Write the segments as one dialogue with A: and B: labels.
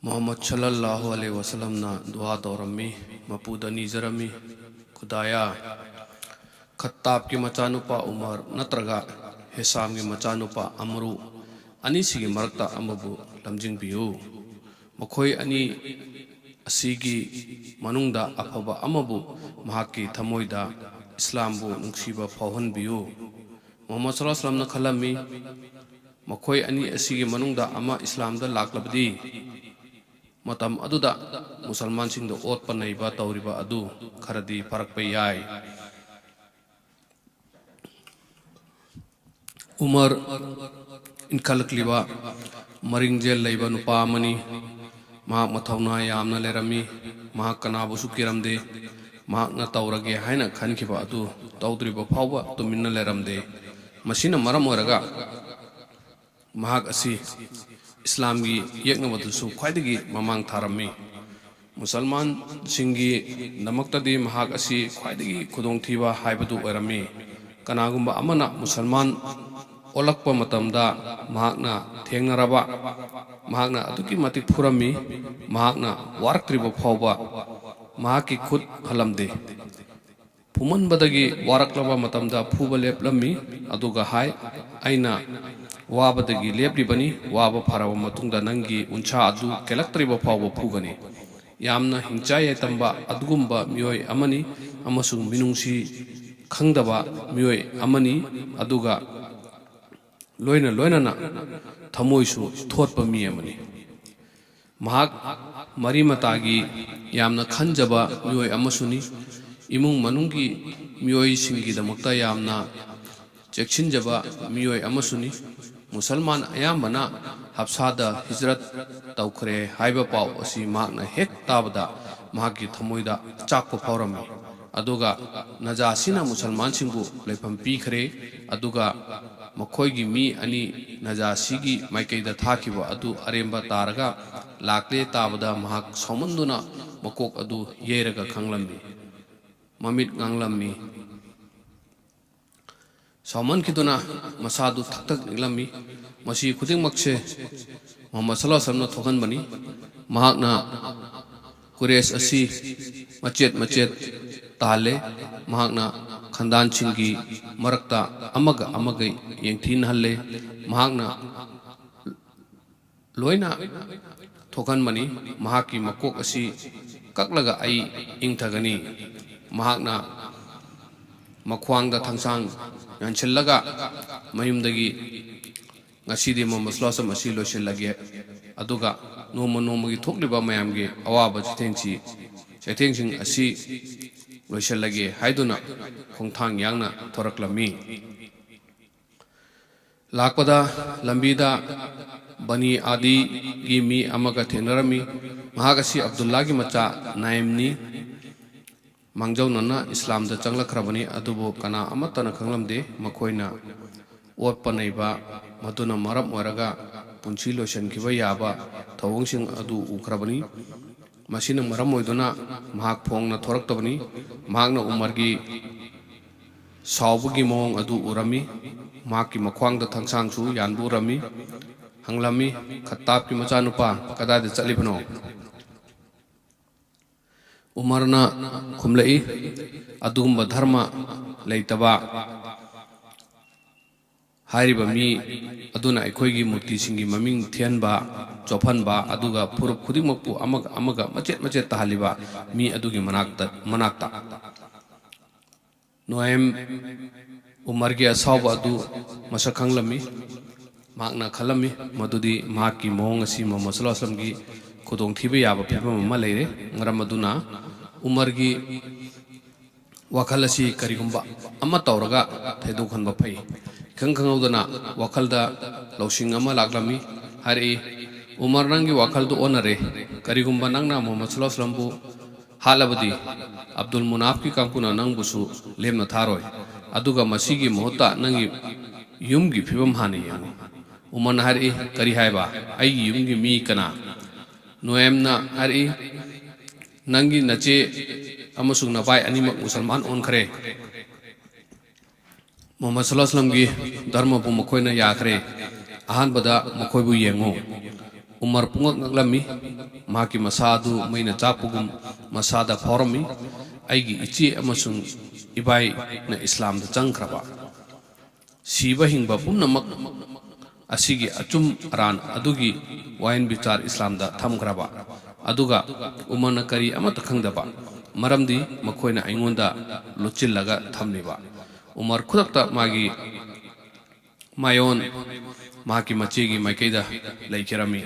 A: Muhammad sallallahu alaihi wasallam na dua tawrami mapuda nizarami kudaya Khattab ki machanupa Umar natraga Hesam ki machanupa Amru ani sigi marakta amabu lamjing biu makhoi ani asigi manungda afaba amabu mahaki thamoida Islambu nungsiba phauhan biu Muhammad sallallahu alaihi wasallam na khalami makhoi ani asigi manungda ama Islamda laklabdi matam aduda musalman sing do ot panaiba tawriba adu kharadi farak pe yai Umar in khalakliba maring jel leiba nupa amani mahak mathauna yamna lerami mahak kanabu sukiramde mahak na tawrage haina khankhiba adu tawdriba phawba tuminna leramde masina maram oraga mahak asi Islam gi yekna wadusu khwaidagi mamang tharami Musalman singi namaktadi mahak asi khwaidagi khudong thiba haibadu oirami kanagumba amana Musalman olakpa matamda mahakna thengnaraba mahakna aduki matik phurami mahakna waraktriba phawba mahaki khud halamde puman badagi waraklaba matamda phuba leplammi aduga hai aina wabadagi lepribani waba faraba matungda nangi uncha adu kelaktriba phawba phugani yamna hingchai tamba adugumba mioi amani amasung minungsi khangdaba mioi amani aduga loina na thamoisu thotpa mi amani mahak mari matagi yamna khanjaba mioi amasuni imung manunggi mioi singi damakta yamna cheksinjaba mioi amasuni Musalman ayambana hapsada hijrat tawkhre haiba paw asi mahakna hek tabada mahaki thamoida chakpa phawrami aduga najasina Musalman singbu lepham pikhre aduga makhoigi mi ani najasigi maikaida thakiba adu aremba taraga lakle tabada mahak somanduna makok adu yeraga khanglammi mamit nganglammi Sauman kiduna masadu thak nilami masi khuding makse Muhammad sallallahu alaihi wasallam thokan bani mahakna Quraysh asi macet tale mahakna khandan chingi marakta amaga yengthin halle mahakna loina thokan bani mahaki makok asi kaklaga ai ingthagani mahakna makhwangda thangsang yanchillaga mayumdagi ngasidi Muhammad sallallahu alaihi wasallam asi loishillage aduga nomagi thokliba mayamge awaba chethengsing asi loishillage haiduna khongthang yangna thoraklami lakpada lambida bani adi gi mi amaga thenarami mahagasi Abdullah gi macha naimni Mangjau nana Islam da changlakhrabani adubu kana amatana khanglamde makhoina ot panaiba maduna maram oraga punchi loishankhiba yaba thawungsing adu ukhrabani masina maram oiduna mahak phongna thoraktabani mahakna Umargi sawbugi mong adu urami mahaki makhwangda thangsangsu yanbu rami hanglami Khattab ki machanupa kadade chalibano Umarna khumlai adugumba dharma leitaba hairiba mi aduna aikhoigi murti singi maming thianba chophanba aduga purup khudimakpu amaga macet tahaliba mi adugi manakta noem Umargi asawba adu masakhanglammi makna khalami madudi mahaki mong asi Muhammad sallallahu alaihi wasallam gi khudong thiba yaba phibam ma leire ngaram aduna Umargi wakhalasi karigumba amma tawraga thaidokanba phai khangkhangudana wakhalda lawsing ama laklami hari Umar nangi wakhaldu onare karigumba nangna Muhammad sallallahu alaihi wasallam bu halabadi Abdul Munaf ki kampuna nangbusu lemna tharoi aduga masigi mohta nangi yumgi phibam hani yangu Umar hari kari haiba ai yumgi mi kana noemna hari nangi nache amasung napai animak Musalman onkhre Muhammad sallallahu alaihi wasallam gi dharma bu makhoina yakhre ahan bada makhoibu yengo Umar pungak ngaklami mahaki masadu maina chapugum masada forami aigi ichi amasung ibai na Islam da changkraba siba hingba pumnamak asigi achum aran adugi wain bichar Islam da thamkraba aduga Umarna kari amata khangdaba maramdi makoina aingonda luchillaga thamniba Umar khudakta magi mayon mahaki machigi maikaida laikirami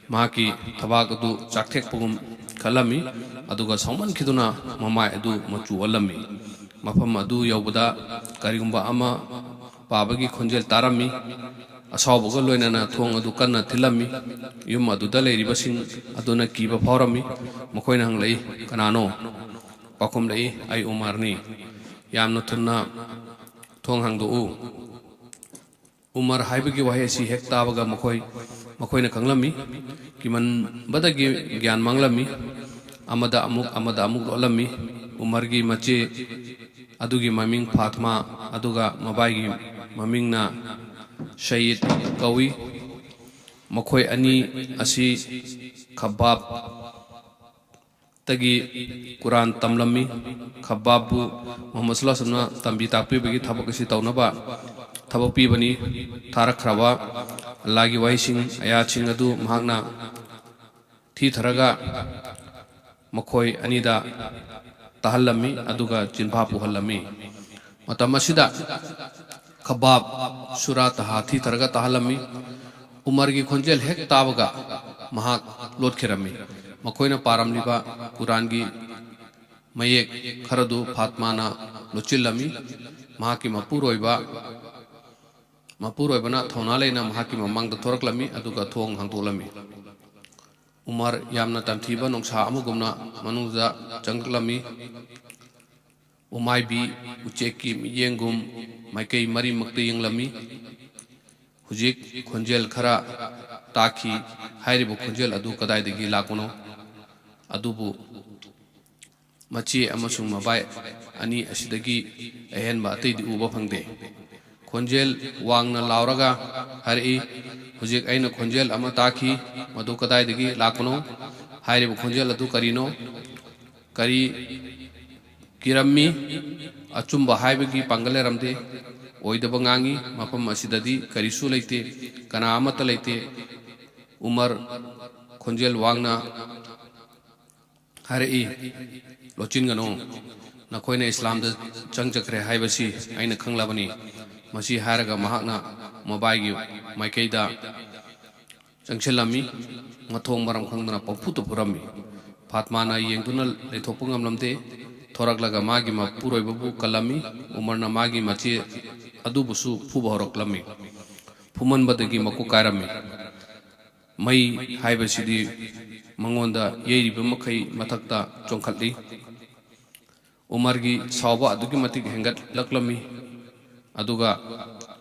A: mahaki thabak adu chakthek pugum khalami aduga sauman khiduna mamai adu machu alami mafam adu yaubada karigumba ama pabagi khonjel tarami asawbuga loinana thong adu kanna thilami yum adu da leiriba sing aduna kiba phawrami makoina hanglei kanano pakum lei ai Umar ni yamna thunna thong hangdu Umar haibagi wahe si hek tabaga makoina kanglami kiman badagi gyan manglami amada amuk lolami Umargi mache adugi maming Fatma aduga mabaigi mamingna Syed kawi makoi ani asi Khabbab tagi Quran tamlami Khabbabu Muhammad sallallahu alaihi wasallam tambi takpi bagi thabak si taunaba thabak pi bani tarak khraba lagi waising ayaching adu mahakna thi tharaga makoi anida tahallami aduga jinpha puhallami matam asida Khabbab surat hathi tharaga tahallami Umar gi khonjel hek tabaga mahak lot khirami makoina paramliba Quran gi mayek kharadu Fatmana lochillami mahaki mapuroibana thonalena mahaki mamangda thoraklami aduga thong hangtolami Umar yamna tamthiba nongsa amugumna manungza changlami umaibi ucheki yengum maikei mari makti yenglami hujik khonjel khara taki hairibu khonjel adu kadaidagi lakono adubu machi amasung mabai ani asidagi ahenba atei di uba phangde khonjel wangna lauraga hari hujik aina khonjel ama taki madu kadaidagi lakono hairibu khonjel adu karino kari kirammi achumba haibagi pangale ramde oidaba ngangi mapam asidadi karisu leite kana amata leite Umar khonjel wangna hari lochin gano nakoina Islam da changjakre haibasi aina khanglabani masi haraga mahakna mabaigi maikeida changchelami mathong maram khangdana pamputu purami Fatmana yengduna lethopungam lamte thoraklaga magi mapuroi babu kalami Umarna magi machi adubusu phuba horoklami phuman badagi maku kairami mai haibasidi mangonda yeiriba makai mathakta chongkhatli Umargi sawba adugi matik hengat laklami aduga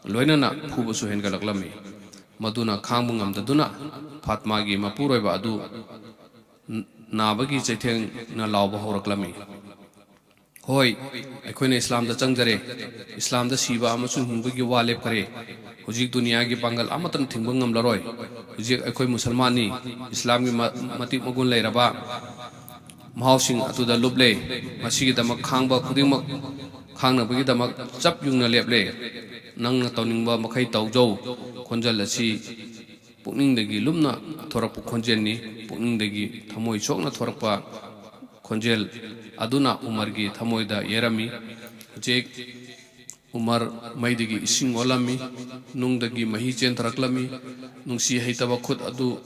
A: loinana phubasu henga laklami maduna khangmungam daduna Fatmagi mapuroiba adu nabagi chaitheng na lawba horaklami hoi aikoina Islam da changjare Islam da siba amasung hingbugi walep kare hujik dunia gi pangal amatan thingbangam laroi hujik aikoi musalmani Islam gi matik magun leiraba mahausing atuda luble masigi damak khangba khudingmak khangna bagi damak chap yungna leple nangna tawningba makhai tawjau khonjal asi pukningdagi lumna thorakpu khonjelni pukningdagi thamoi chokna thorakpa khonjel aduna Umargi thamoida yerami hujik Umar maidagi ising olami nungdagi mahi chentharaklami nungsi haitaba khud adu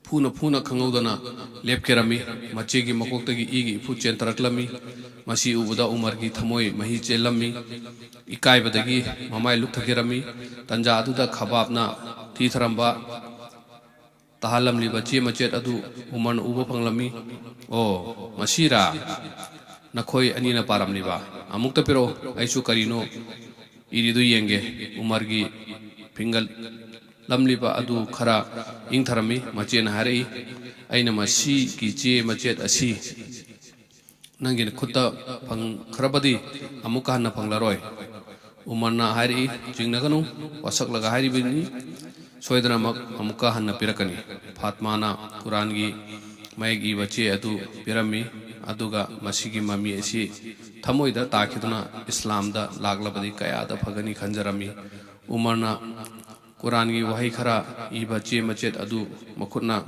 A: phuna khangaudana lepkerami machegi makoktagi igi phu chentharaklami masi ubuda Umargi thamoi mahi chelami ikaibadagi mamai lukthakirami tanja aduda Khabbabna thitharamba tahalam liba che machet adu Umarna uba panglami o masira nakhoi anina param liba amukta pero aisu karino iridu yenge Umargi pingal lamliba adu khara ingtharami machen harei aina masi ki che machet asi nangin khutta phang kharabadi amuka na phanglaroi Umarna harei jingnaganu wasak laga hari bini soidana amuka hanna pirakani Fatmana Qurangi mayagi bache adu pirami aduga masigi mami asi thamoida takiduna Islam da laglabadi kaya da phagani khanjarami Umarna Qurangi wahai khara i bache machet adu makutna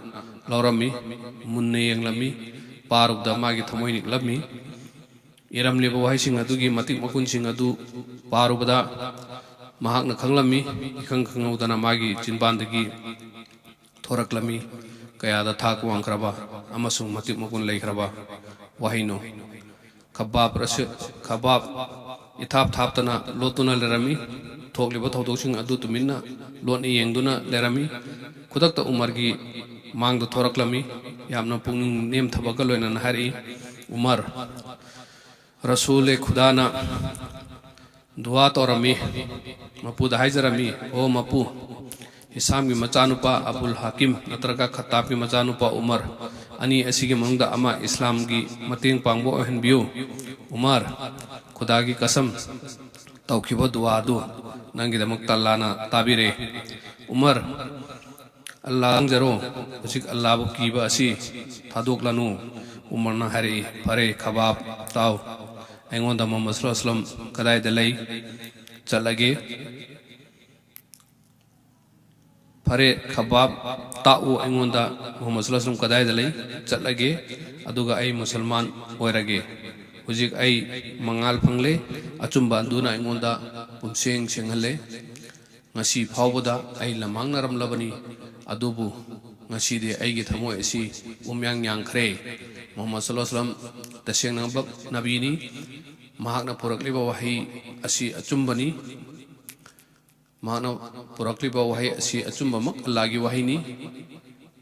A: laurami munne yanglami parubda magi thamoi niklami iram leba wahai sing adugi matik makun sing adu parubda mahakna khanglami ikhang khangaudana magi chinbandagi thoraklami kaya da thak wangkraba amasung matik makun leikraba wahino khabab ithap thaptana lotuna lerami thokliba thodosing adu tuminna loni yengduna lerami khudakta umargi mangda thoraklami yamna pungning nem thabaka loina hari Umar Rasule khudana dua torami mapu da haijarami o mapu Hisam gi machanupa Abul Hakim natraga Khattab gi machanupa Umar ani asigi mangda ama Islam gi mating pangbo henbiu Umar khuda gi kasam tawkhiba dua adu nangi damak tallana tabire Umar Allah angjaro usik Allah bu kiba asi thaduk lanu Umar na hari pare khabab taw engonda Muhammad sallallahu alaihi wasallam kadai dalai chalage pare khabab ta'u engonda Muhammad sallallahu alaihi wasallam kadai dalai chalage aduga ai musulman oirage hujik ai mangal phangle achumba anduna engonda pumseng senghale ngasi phawboda ai lamang naram labani adubu ngasi de ai gi thamoi asi umyang nyang khre Muhammad sallallahu alaihi wasallam taseng nangbak nabini mahakna purakliba wahi asi achumbani mahakna purakliba wahi asi achumba mak lagi wahini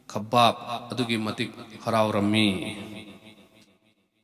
A: khabab adugi matik harau rami